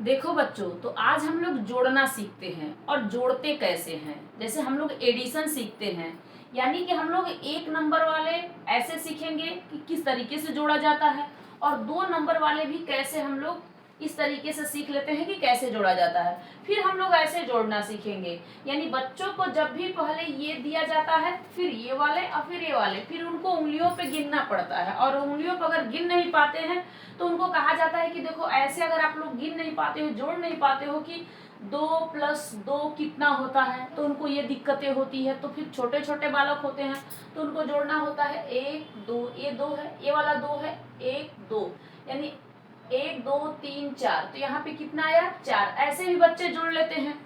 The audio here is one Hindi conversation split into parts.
देखो बच्चों, तो आज हम लोग जोड़ना सीखते हैं और जोड़ते कैसे हैं। जैसे हम लोग एडिशन सीखते हैं, यानी कि हम लोग एक नंबर वाले ऐसे सीखेंगे कि किस तरीके से जोड़ा जाता है, और दो नंबर वाले भी कैसे हम लोग इस तरीके से सीख लेते हैं कि कैसे जोड़ा जाता है। फिर हम लोग ऐसे जोड़ना सीखेंगे, यानी बच्चों को जब भी पहले ये दिया जाता है, फिर ये वाले और फिर ये वाले, फिर उनको उंगलियों पे गिनना पड़ता है, और उंगलियों पर अगर गिन नहीं पाते हैं तो उनको कहा जाता है कि देखो ऐसे अगर आप लोग गिन नहीं पाते हो, जोड़ नहीं पाते हो कि 2+2 कितना होता है, तो उनको ये दिक्कतें होती है। तो फिर छोटे छोटे बालक होते हैं तो उनको जोड़ना होता है 1 2, ये 2 है, ये वाला 2 है, 1 2, यानी 1 2 3 4, तो यहाँ पे कितना आया 4। ऐसे भी बच्चे जोड़ लेते हैं,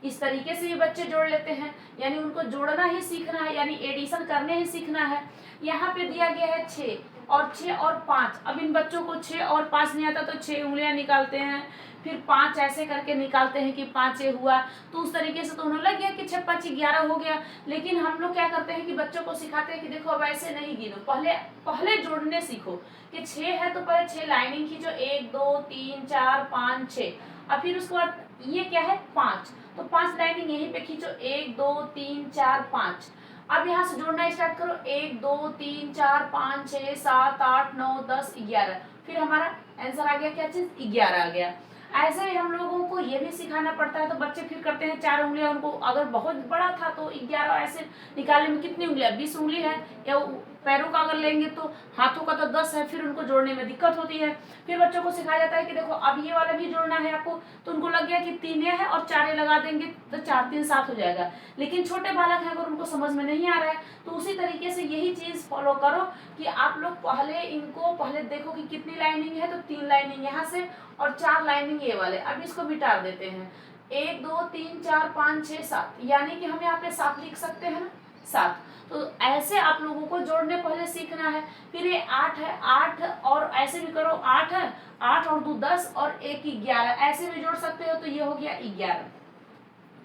इस तरीके से भी बच्चे जोड़ लेते हैं, यानी उनको जोड़ना ही सीखना है, यानी एडिशन करने ही सीखना है। यहाँ पे दिया गया है 6 और 6 और 5। अब इन बच्चों को 6 और 5 नहीं आता तो 6 उंगलियां निकालते हैं, फिर 5 ऐसे करके निकालते हैं कि 5 ये हुआ। तो उस तरीके से तो उन्हें लग गया कि 6 5 11 हो गया। लेकिन हम लोग क्या करते हैं कि बच्चों को सिखाते हैं कि देखो अब ऐसे नहीं गिनो, पहले पहले जोड़ने सीखो कि 6 है तो पहले 6 लाइनिंग खींचो, 1 2 3 4 5 6। अब फिर उसके बाद ये क्या है 5, तो 5 लाइनिंग यहीं पे खींचो, 1 2 3 4 5। अब यहाँ से जोड़ना स्टार्ट करो, 1 2 3 4 5 6 7 8 9 10 11। फिर हमारा आंसर आ गया क्या चीज 11 आ गया। ऐसे ही हम लोगों को ये भी सिखाना पड़ता है। तो बच्चे फिर करते हैं 4 उंगलियां, उनको अगर बहुत बड़ा था तो 11 ऐसे निकालने में कितनी उंगलियां 20 उंगली है, या पैरों का अगर लेंगे तो हाथों का तो 10 है, फिर उनको जोड़ने में दिक्कत होती है। फिर बच्चों को सिखाया जाता है कि देखो अब ये वाला भी जोड़ना है आपको, तो उनको लग गया कि 3 है और 4 लगा देंगे तो 4 3 7 हो जाएगा। लेकिन छोटे बालक हैं, अगर उनको समझ में नहीं आ रहा है तो उसी तरीके से यही चीज फॉलो करो कि आप लोग पहले देखो कि कितनी लाइनिंग है, तो 3 लाइनिंग यहाँ से और 4 लाइनिंग ये वाले। अब इसको मिटा देते हैं, 1 2 3 4 5 6 7, यानी कि हम यहाँ पे 7 लिख सकते हैं ना, 7। तो ऐसे आप लोगों को जोड़ने पहले सीखना है। फिर ये 8 है, 8 और ऐसे भी करो, 8 है, 8 और 2 10 और 1 11, ऐसे भी जोड़ सकते हो, तो ये हो गया 11।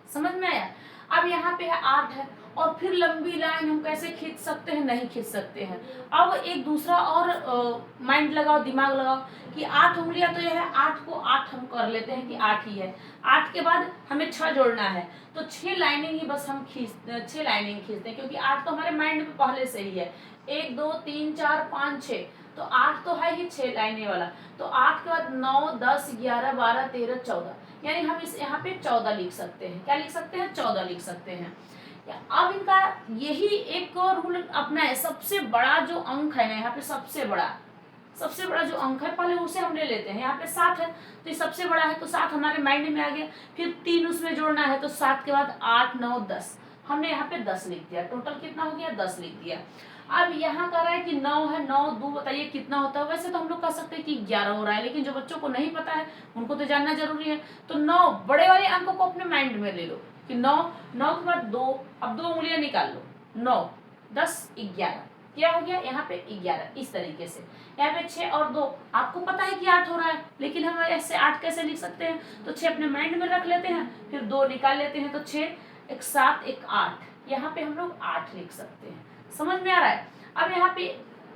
समझ में आया। अब यहाँ पे है 8 है, और फिर लंबी लाइन हम कैसे खींच सकते हैं, नहीं खींच सकते हैं। अब एक दूसरा और माइंड लगाओ, दिमाग लगाओ कि 8 उंगलियां तो ये है, 8 को 8 हम कर लेते हैं कि 8 ही है। 8 के बाद हमें 6 जोड़ना है, तो 6 लाइनिंग ही बस हम 6 लाइनिंग खींचते हैं, क्योंकि 8 तो हमारे माइंड में पहले से ही है। 1 2 3 4 5 6, तो 8 तो है ही 6 लाइने वाला। तो 8 के बाद 9 10 11 12 13 14, यानी हम इस यहाँ पे 14 लिख सकते हैं। क्या लिख सकते हैं, 14 लिख सकते हैं। अब इनका यही एक रूल अपना है, सबसे बड़ा जो अंक है ना, यहाँ पे सबसे बड़ा जो अंक है पहले उसे हम ले लेते हैं। यहाँ पे 7 है तो ये सबसे बड़ा है, तो 7 हमारे माइंड में आ गया। फिर 3 उसमें जोड़ना है, तो 7 के बाद 8 9 10, हमने यहाँ पे 10 लिख दिया। टोटल कितना हो गया, 10 लिख दिया। अब यहाँ कह रहा है कि 9 है, 9 2 बताइए कितना होता है। वैसे तो हम लोग कह सकते हैं कि 11 हो रहा है, लेकिन जो बच्चों को नहीं पता है उनको तो जानना जरूरी है। तो 9 बड़े वाले अंकों को अपने माइंड में ले लो कि 9 9 के बाद 2, अब 2 उंगलियां निकाल लो, 9 10 11, क्या हो गया यहाँ पे 11। इस तरीके से यहाँ पे 6 और 2, आपको पता है कि 8 हो रहा है, लेकिन हम ऐसे 8 कैसे लिख सकते हैं, तो 6 अपने माइंड में रख लेते हैं, फिर 2 निकाल लेते हैं, तो 6 1 7 1 8, यहाँ पे हम लोग 8 लिख सकते हैं। समझ में आ रहा है। अब यहाँ पे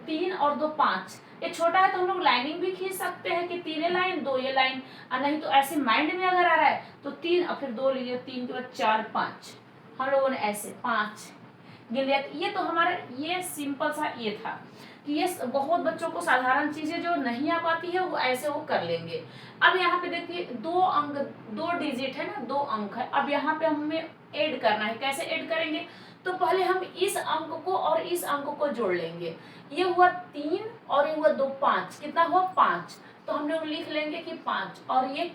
3 और 2 5, ये छोटा है तो हम लोग लाइनिंग भी खींच सकते हैं कि 3 ये लाइन 2 ये लाइन, और नहीं तो ऐसे माइंड में अगर आ रहा है तो 3 और फिर 2 लीजिए, 3 के बाद 4 5, हम लोगों ने ऐसे 5 गिन लिया। ये तो हमारा ये सिंपल सा ये था कि ये बहुत बच्चों को साधारण चीजें जो नहीं आ पाती है वो ऐसे वो कर लेंगे। अब यहाँ पे देखिए 2 अंक 2 डिजिट है ना, 2 अंक है। अब यहाँ पे हमें ऐड करना है, कैसे ऐड करेंगे, तो पहले हम इस अंक को और इस अंक को जोड़ लेंगे। ये हुआ 3 और ये हुआ 2 5, कितना हुआ 5, तो हम लोग लिख लेंगे कि 5, और ये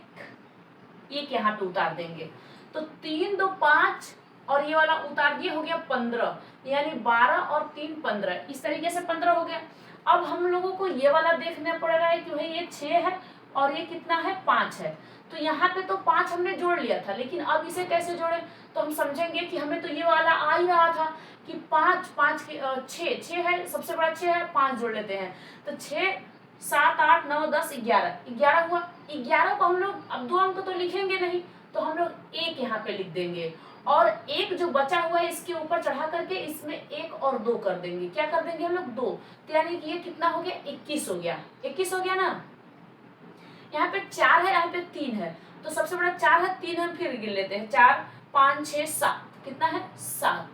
यहाँ पे उतार देंगे, तो 3 2 5 और ये वाला उतार दिए, हो गया 15, यानी 12 और 3 15, इस तरीके से 15 हो गया। अब हम लोगों को ये वाला देखना पड़ रहा है कि भाई ये 6 है और ये कितना है 5 है, तो यहाँ पे तो 5 हमने जोड़ लिया था, लेकिन अब इसे कैसे जोड़े, तो हम समझेंगे कि हमें तो ये वाला आ ही रहा था कि 5 5 के 6 है, सबसे बड़ा 6 है, 5 जोड़ लेते हैं, तो 6 7 8 9 10 11 11 हुआ। 11 को हम लोग अब 2 अंक तो लिखेंगे नहीं, तो हम लोग 1 यहाँ पे लिख देंगे, और 1 जो बचा हुआ है इसके ऊपर चढ़ा करके इसमें 1 और 2 कर देंगे। क्या कर देंगे हम लोग 2, तो यानी कि ये कितना हो गया 21 हो गया, 21 हो गया ना। यहाँ पे 4 है, यहाँ पे 3 है, तो सबसे बड़ा 4 है, 3 हम फिर गिन लेते हैं, 4 5 6 7, कितना है 7।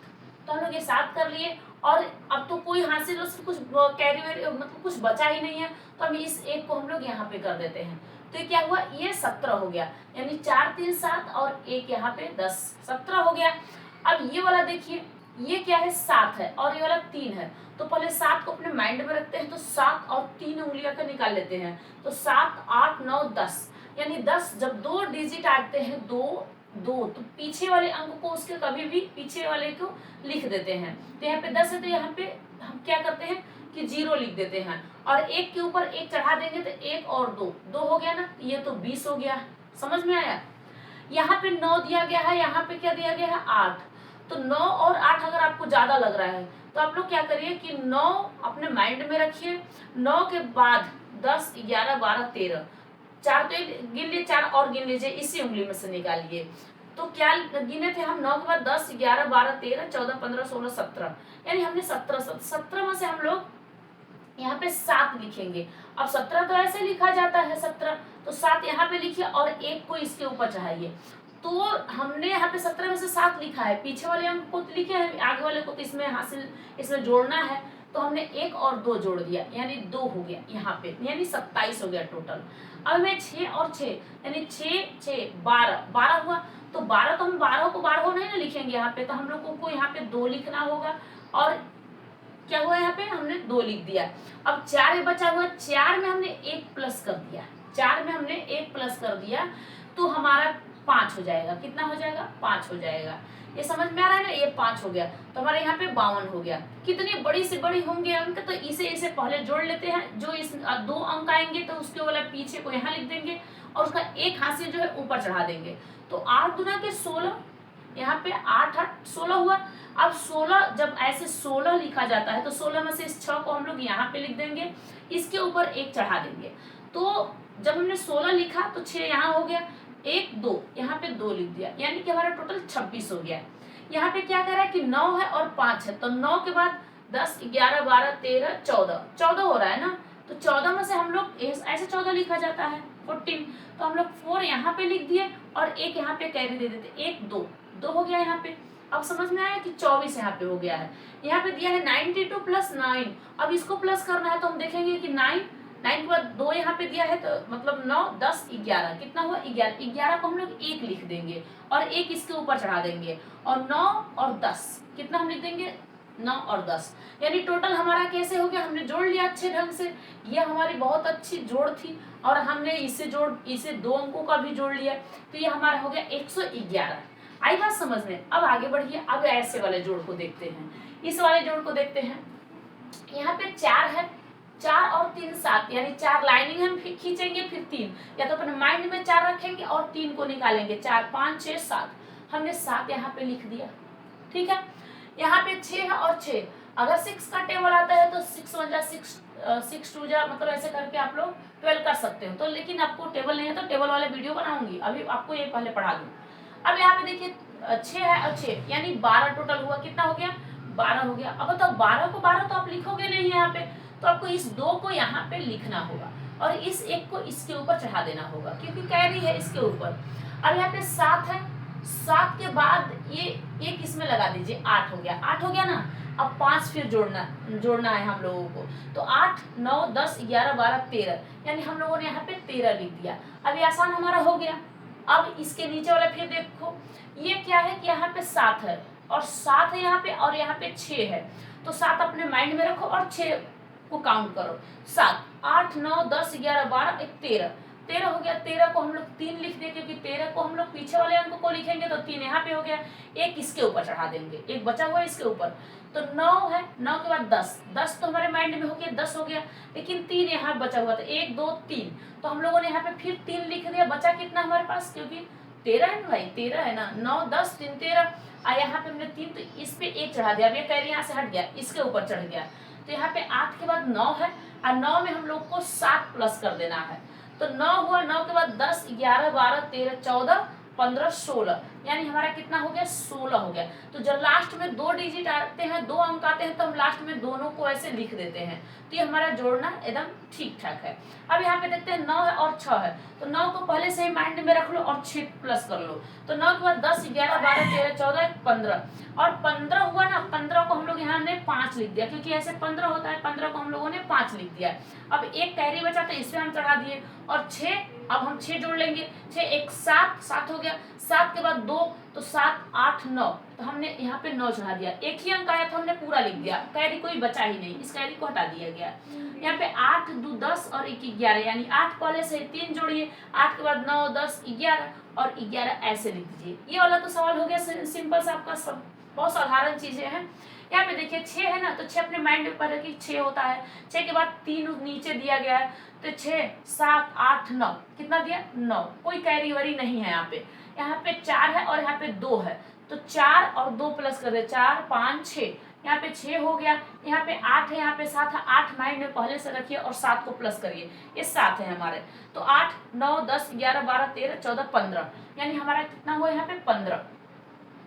तो हम लोग ये 7 कर लिए। और अब तो कोई हासिल उससे कुछ कैरी वेरी मतलब कुछ बचा ही नहीं है, तो हम इस एक को हम लोग यहाँ पे कर देते हैं। तो ये क्या हुआ, ये 17 हो गया, यानी 4 3 7 और एक यहाँ पे 10, 17 हो गया। अब ये वाला देखिए, ये क्या है 7 है और ये वाला 3 है, तो पहले 7 को अपने माइंड में रखते हैं, तो 7 और 3 उंगलियां का निकाल लेते हैं, तो 7 8 9 10, यानी 10 जब 2 डिजिट आते हैं, 2 2, तो पीछे वाले अंक को उसके कभी भी पीछे वाले को लिख देते हैं। तो यहाँ पे 10 है, तो यहाँ पे हम क्या करते हैं कि 0 लिख देते हैं, और एक के ऊपर एक चढ़ा देंगे, तो 1 और 2 2 हो गया ना, ये तो 20 हो गया। समझ में आया। यहाँ पे 9 दिया गया है, यहाँ पे क्या दिया गया है 8, तो 9 और 8 अगर आपको ज्यादा लग रहा है तो आप लोग क्या करिए कि 9 अपने माइंड में रखिए, 9 के बाद 10 11 12 13, 4 तो गिन लिए, 4 और गिन लीजिए, इसी उंगली में से निकालिए। तो क्या गिने थे हम, 9 के बाद 10 11 12 13 14 15 16 17, यानी हमने 17 में से हम लोग यहाँ पे 7 लिखेंगे। अब 17 तो ऐसे लिखा जाता है 17, तो 7 यहाँ पे लिखिए और एक को इसके ऊपर चढ़ाइए। तो हमने यहाँ पे 17 में से 7 लिखा है, पीछे वाले अंक को तो लिखे हैं, आगे वाले को तो इसमें हासिल इसमें जोड़ना है, तो हमने 1 और 2 जोड़ दिया, यानी 2 हो गया यहाँ पे, यानी 27 हो गया टोटल। अब मैं 6 और 6 यानी 6 6 12 हुआ, तो 12 तो हम 12 को 12 नहीं ना लिखेंगे यहाँ पे, तो हम लोगों को यहाँ पे 2 लिखना होगा, और क्या हुआ यहाँ पे हमने 2 लिख दिया। अब 4 बचा हुआ, 4 में हमने 1 प्लस कर दिया, 4 में हमने 1 प्लस कर दिया, तो हमारा 5 हो जाएगा, कितना हो जाएगा 5 हो जाएगा। ये समझ में आ रहा है ना, ये 5 हो गया, तो हमारे यहाँ पे 52 हो गया। कितनी बड़ी से बड़ी होंगे अंक, तो इसे पहले जोड़ लेते हैं, जो इस 2 अंक आएंगे तो उसके वाला पीछे को यहाँ लिख देंगे, और उसका एक हासिल जो है ऊपर चढ़ा देंगे, तो 8 दूना के 16, यहाँ पे 8 8 16 हुआ। अब 16 जब ऐसे 16 लिखा जाता है, तो 16 में से इस 6 को हम लोग यहाँ पे लिख देंगे, इसके ऊपर 1 चढ़ा देंगे, तो जब हमने 16 लिखा तो 6 यहाँ हो गया, 1 2 यहाँ पे 2 लिख दिया, यानी कि हमारा टोटल 26 हो गया। यहाँ पे क्या कर रहा है कि 9 है और 5 है, तो 9 के बाद 10 11 12 13 14 हो रहा है ना, तो 14 में से हम लोग ऐसे 14 लिखा जाता है 14, तो हम लोग 4 यहाँ पे लिख दिए और एक यहाँ पे कैरी दे देते, 1 2 हो गया यहाँ पे। अब समझ में आया कि 24 यहाँ पे हो गया है। यहाँ पे दिया है 92 प्लस 9, अब इसको प्लस करना है, तो हम देखेंगे कि 9 के बाद 2 यहाँ पे दिया है, तो मतलब 9 10 11, कितना हुआ 11, 11 को हम लोग 1 लिख देंगे और 1 इसके ऊपर चढ़ा देंगे, और 9 और 10 कितना हम लिख देंगे 9 और 10, यानी टोटल हमारा कैसे हो गया, हमने जोड़ लिया अच्छे ढंग से। ये हमारी बहुत अच्छी जोड़ थी, और हमने इसे 2 अंकों का भी जोड़ लिया, तो ये हमारा हो गया 111। आई बात समझ में। अब आगे बढ़िए, अब ऐसे वाले जोड़ को देखते हैं, इस वाले जोड़ को देखते हैं। यहाँ पे 4 है, 4 और 3 7, यानी 4 लाइनिंग हम खींचेंगे, फिर 3, या तो अपने माइंड में 4 रखेंगे और 3 को निकालेंगे, 4 5 6 7, हमने 7 यहाँ पे लिख दिया, ठीक है। यहाँ पे 6 है और 6, अगर 6 का टेबल आता है तो 6 1 जा 6 2 जा, मतलब ऐसे करके आप लोग 12 कर सकते हो, तो लेकिन आपको टेबल नहीं है तो टेबल वाले वीडियो बनाऊंगी, अभी आपको ये पहले पढ़ा दूं। अब यहाँ पे देखिए 6 है और 6, यानी 12 टोटल हुआ, कितना हो गया 12 हो गया। अब बताओ 12 को 12 तो आप लिखोगे नहीं यहाँ पे, तो आपको इस 2 को यहाँ पे लिखना होगा और इस 1 को इसके ऊपर चढ़ा देना होगा, क्योंकि कैरी है इसके ऊपर। अब यहाँ पे 7 है, 7 के बाद ये 1 इसमें लगा दीजिए, 8 हो गया, 8 हो गया ना। अब 5 फिर जोड़ना है हम लोगों को, तो 8 9 10 11 12 13, यानी हम लोगों ने यहाँ पे 13 लिख दिया। अब ये आसान हमारा हो गया। अब इसके नीचे वाला फिर देखो, ये क्या है कि यहाँ पे 7 है और 7 है यहाँ पे, और यहाँ पे 6 है, तो 7 अपने माइंड में रखो और 6 को काउंट करो, 7 8 9 10 11 12 13 हो गया। 13 को हम लोग 3 लिख दें, क्योंकि 13 को हम लोग पीछे वाले अंक को लिखेंगे, तो 3 यहाँ पे हो गया, 1 इसके ऊपर चढ़ा देंगे, 1 बचा हुआ है इसके ऊपर, तो 9 है, 9 के बाद 10 तो हमारे माइंड में हो गया, 10 हो गया, लेकिन 3 यहाँ बचा हुआ था, 1 2 3, तो हम लोगों ने यहाँ पे फिर 3 लिख दिया, बचा कितना हमारे पास, क्योंकि 13 है ना भाई, 13 है ना, 9 10 3 13, और यहाँ पे हमने 3, तो इस पे 1 चढ़ा दिया, अब ये कैरी यहाँ से हट गया, इसके ऊपर चढ़ गया, तो यहाँ पे 8 के बाद 9 है, और 9 में हम लोग को 7 प्लस कर देना है, तो 9 हुआ, 9 के बाद 10 11 12 13 14, 15 16, यानी हमारा कितना हो गया 16 हो गया। तो जब लास्ट में 2 डिजिट आते हैं, 2 अंक आते हैं, तो हम लास्ट में दोनों को ऐसे लिख देते हैं। तो ये हमारा जोड़ना एकदम ठीक ठाक है। अब यहाँ पे देखते हैं 9 है और 6 है, तो 9 को पहले से ही माइंड में रख लो और 6 प्लस कर लो। तो 9 के बाद 10 11 12 13 14 15, और 15 हुआ ना, 15 को हम लोग यहाँ ने 5 लिख दिया, क्योंकि ऐसे 15 होता है, 15 को हम लोगों ने 5 लिख दिया। अब एक कैरी बचा तो इसमें हम चढ़ा दिए, और 6, अब हम 6 जोड़ लेंगे, 6 1 7, 7 हो गया, 7 के बाद 2 तो 7 8 9, तो हमने यहाँ पे 9 चढ़ा दिया। एक ही अंक आया तो हमने पूरा लिख दिया, कैरी कोई बचा ही नहीं, इस कैरी को हटा दिया गया। यहाँ पे 8 2 10 और 1 11, यानी 8 पहले से 3 जोड़िए, 8 के बाद 9 10 11 और 11 ऐसे लिख दीजिए। ये वाला तो सवाल हो गया सिंपल सा आपका, सब बहुत साधारण चीजें हैं। यहाँ पे देखिए 6 है ना, तो 6 अपने माइंड में पहले कि 6 होता है, 6 के बाद 3 नीचे दिया गया है, तो 6 7 8 9, कितना दिया 9, कोई कैरी वरी नहीं है यहाँ पे। यहाँ पे 4 है और यहाँ पे 2 है, तो 4 और 2 प्लस कर दे, 4 5 6, यहाँ पे 6 हो गया, यहाँ पे 8 है, यहाँ पे 7 है, 8 माइंड में पहले से रखिए और 7 को प्लस करिए, ये 7 है हमारे। तो 8 9 10 11 12 13 14 15, यानी हमारा कितना हुआ यहाँ पे 15।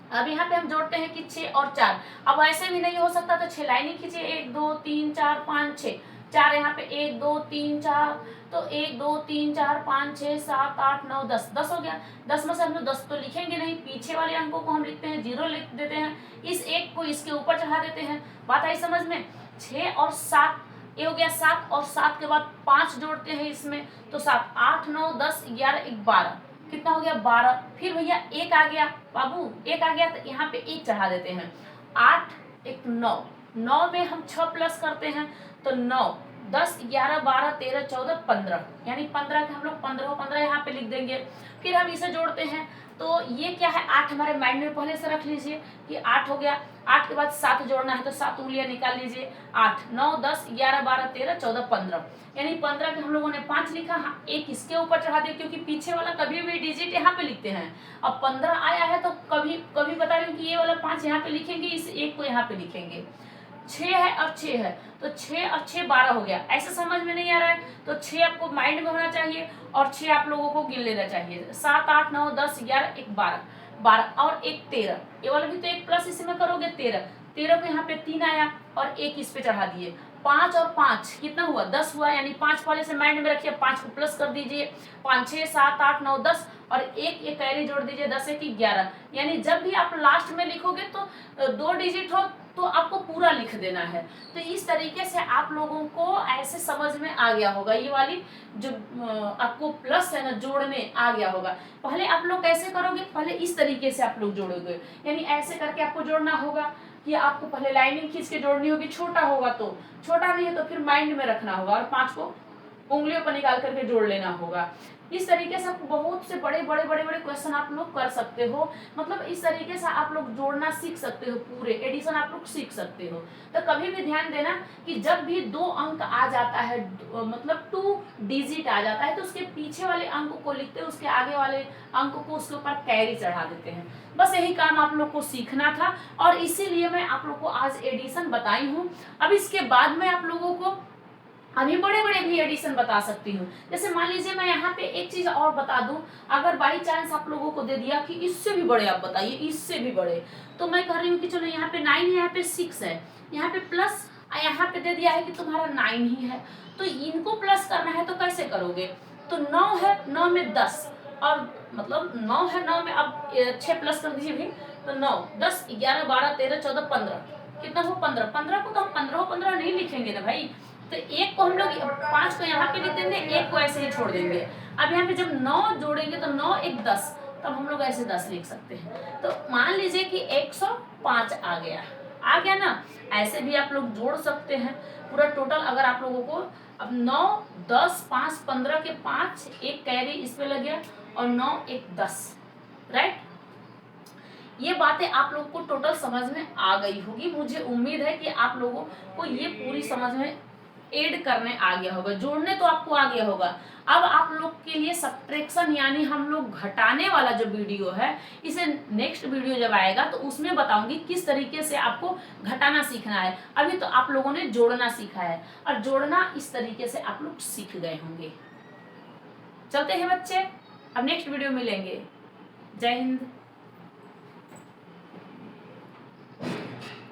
अब यहाँ पे हम जोड़ते हैं कि 6 और 4, अब ऐसे भी नहीं हो सकता, तो 6 लाइनें खींचिए, 1 2 3 4 5 6, 4 यहाँ पे 1 2 3 4, तो 1 2 3 4 5 6 7 8 9 10, 10 हो गया। 10 में से हम लोग 10 तो लिखेंगे नहीं, पीछे वाले अंकों को हम लिखते हैं, 0 लिख देते हैं, इस 1 को इसके ऊपर चढ़ा देते हैं। बात आई समझ में? 6 और 7, ये हो गया 7, और 7 के बाद 5 जोड़ते हैं इसमें, तो 7 8 9 10 11 12, कितना हो गया 12। फिर भैया 1 आ गया, बाबू 1 आ गया, तो यहाँ पे 1 चढ़ा देते हैं, 8 1 9, 9 में हम 6 प्लस करते हैं, तो 9 10 11 12 13 14 15, यानी 15 के हम लोग 15 15 यहाँ पे लिख देंगे। फिर हम इसे जोड़ते हैं, तो ये क्या है 8 हमारे माइंड में पहले से रख लीजिए कि 8 हो गया। 8 के बाद 7 जोड़ना है, तो 7 उंगलियां निकाल लीजिए, 8 9 10 11 12 13 14 15, यानी 15 के हम लोगों ने 5 लिखा, हाँ 1 इसके ऊपर चढ़ा दिया, क्योंकि पीछे वाला कभी भी डिजिट यहाँ पे लिखते हैं। अब 15 आया है तो कभी कभी बता रहे हैं कि ये वाला 5 यहाँ पे लिखेंगे, इस 1 को यहाँ पे लिखेंगे। 6 है और 6 है, तो 6 और 6 12 हो गया। ऐसा समझ में नहीं आ रहा है तो 6 आपको माइंड में होना चाहिए और 6 आप लोगों को गिन लेना चाहिए। 7 8 9 10 11 1 12, 12 और 1 13, ये वाला भी तो 1 प्लस इसमें करोगे 13, 13 को यहाँ पे 3 आया और 1 इस पे चढ़ा दिए। 5 और 5 कितना हुआ 10 हुआ, यानी 5 वाले से माइंड में रखिए, 5 को प्लस कर दीजिए, 5 6 7 8 9 10 और 1 ये कैरी जोड़ दीजिए, 10 1 11, यानी जब भी आप लास्ट में लिखोगे तो 2 डिजिट हो तो आपको पूरा लिख देना है। तो इस तरीके से आप लोगों को ऐसे समझ में आ गया होगा, ये वाली जो आपको प्लस है ना जोड़ने आ गया होगा। पहले आप लोग कैसे करोगे, पहले इस तरीके से आप लोग जोड़ोगे, यानी ऐसे करके आपको जोड़ना होगा कि आपको पहले लाइनिंग खींच के जोड़नी होगी, छोटा होगा तो, छोटा नहीं है तो फिर माइंड में रखना होगा और 5 को उंगलियों पर निकाल करके जोड़ लेना होगा। इस तरीके से आपको बहुत से बड़े बड़े बड़े बड़े क्वेश्चन आप लोग कर सकते हो, मतलब इस तरीके से आप लोग जोड़ना सीख सकते हो, पूरे एडिशन आप लोग सीख सकते हो। तो कभी भी ध्यान देना कि जब भी 2 अंक आ जाता है, मतलब 2 डिजिट आ जाता है, तो उसके पीछे वाले अंक को लिखते हैं, उसके आगे वाले अंक को उसके ऊपर कैरी चढ़ा देते हैं। बस यही काम आप लोग को सीखना था और इसीलिए मैं आप लोग को आज एडिशन बताई हूँ। अब इसके बाद में आप लोगों को अभी बड़े बड़े भी एडिशन बता सकती हूँ। जैसे मान लीजिए मैं यहाँ पे एक चीज और बता दूं, अगर बाई चांस आप लोगों को दे दिया कि इससे भी बड़े आप बताइए, इससे भी बड़े, तो मैं कह रही हूँ कि चलो यहाँ पे 9 है, यहाँ पे 6 है, यहाँ पे प्लस, यहाँ पे दे दिया है कि तुम्हारा 9 ही है, तो इनको प्लस करना है तो कैसे करोगे, तो 9 है, 9 में 10 और मतलब 9 है, 9 में अब 6 प्लस कर दीजिए भी, तो 9 10 11 12 13 14 15, कितना हो 15, 15 को तो हम 15 नहीं लिखेंगे ना भाई, तो 1 को हम लोग 5 को यहाँ पे लिख देंगे, 1 को ऐसे ही छोड़ देंगे। अब यहाँ पे जब 9 जोड़ेंगे तो 9 1 10, तब हम लोग ऐसे 10 लिख सकते हैं। तो मान लीजिए कि 105 आ गया ना, ऐसे भी आप लोग जोड़ सकते हैं पूरा टोटल। अगर आप लोगों को अब 9 10 5 15 के 5, 1 कैरी इस पे लग गया और 9 1 10, राइट। ये बातें आप लोग को टोटल समझ में आ गई होगी, मुझे उम्मीद है कि आप लोगों को ये पूरी समझ में ऐड करने आ गया होगा, जोड़ने तो आपको आ गया होगा। अब आप लोग के लिए सब्ट्रैक्शन यानी हम लोग घटाने वाला जो वीडियो है, इसे नेक्स्ट वीडियो जब आएगा तो उसमें बताऊंगी किस तरीके से आपको घटाना सीखना है। अभी तो आप लोगों ने जोड़ना सीखा है और जोड़ना इस तरीके से आप लोग सीख गए होंगे। चलते हैं बच्चे, अब नेक्स्ट वीडियो मिलेंगे। जय हिंद।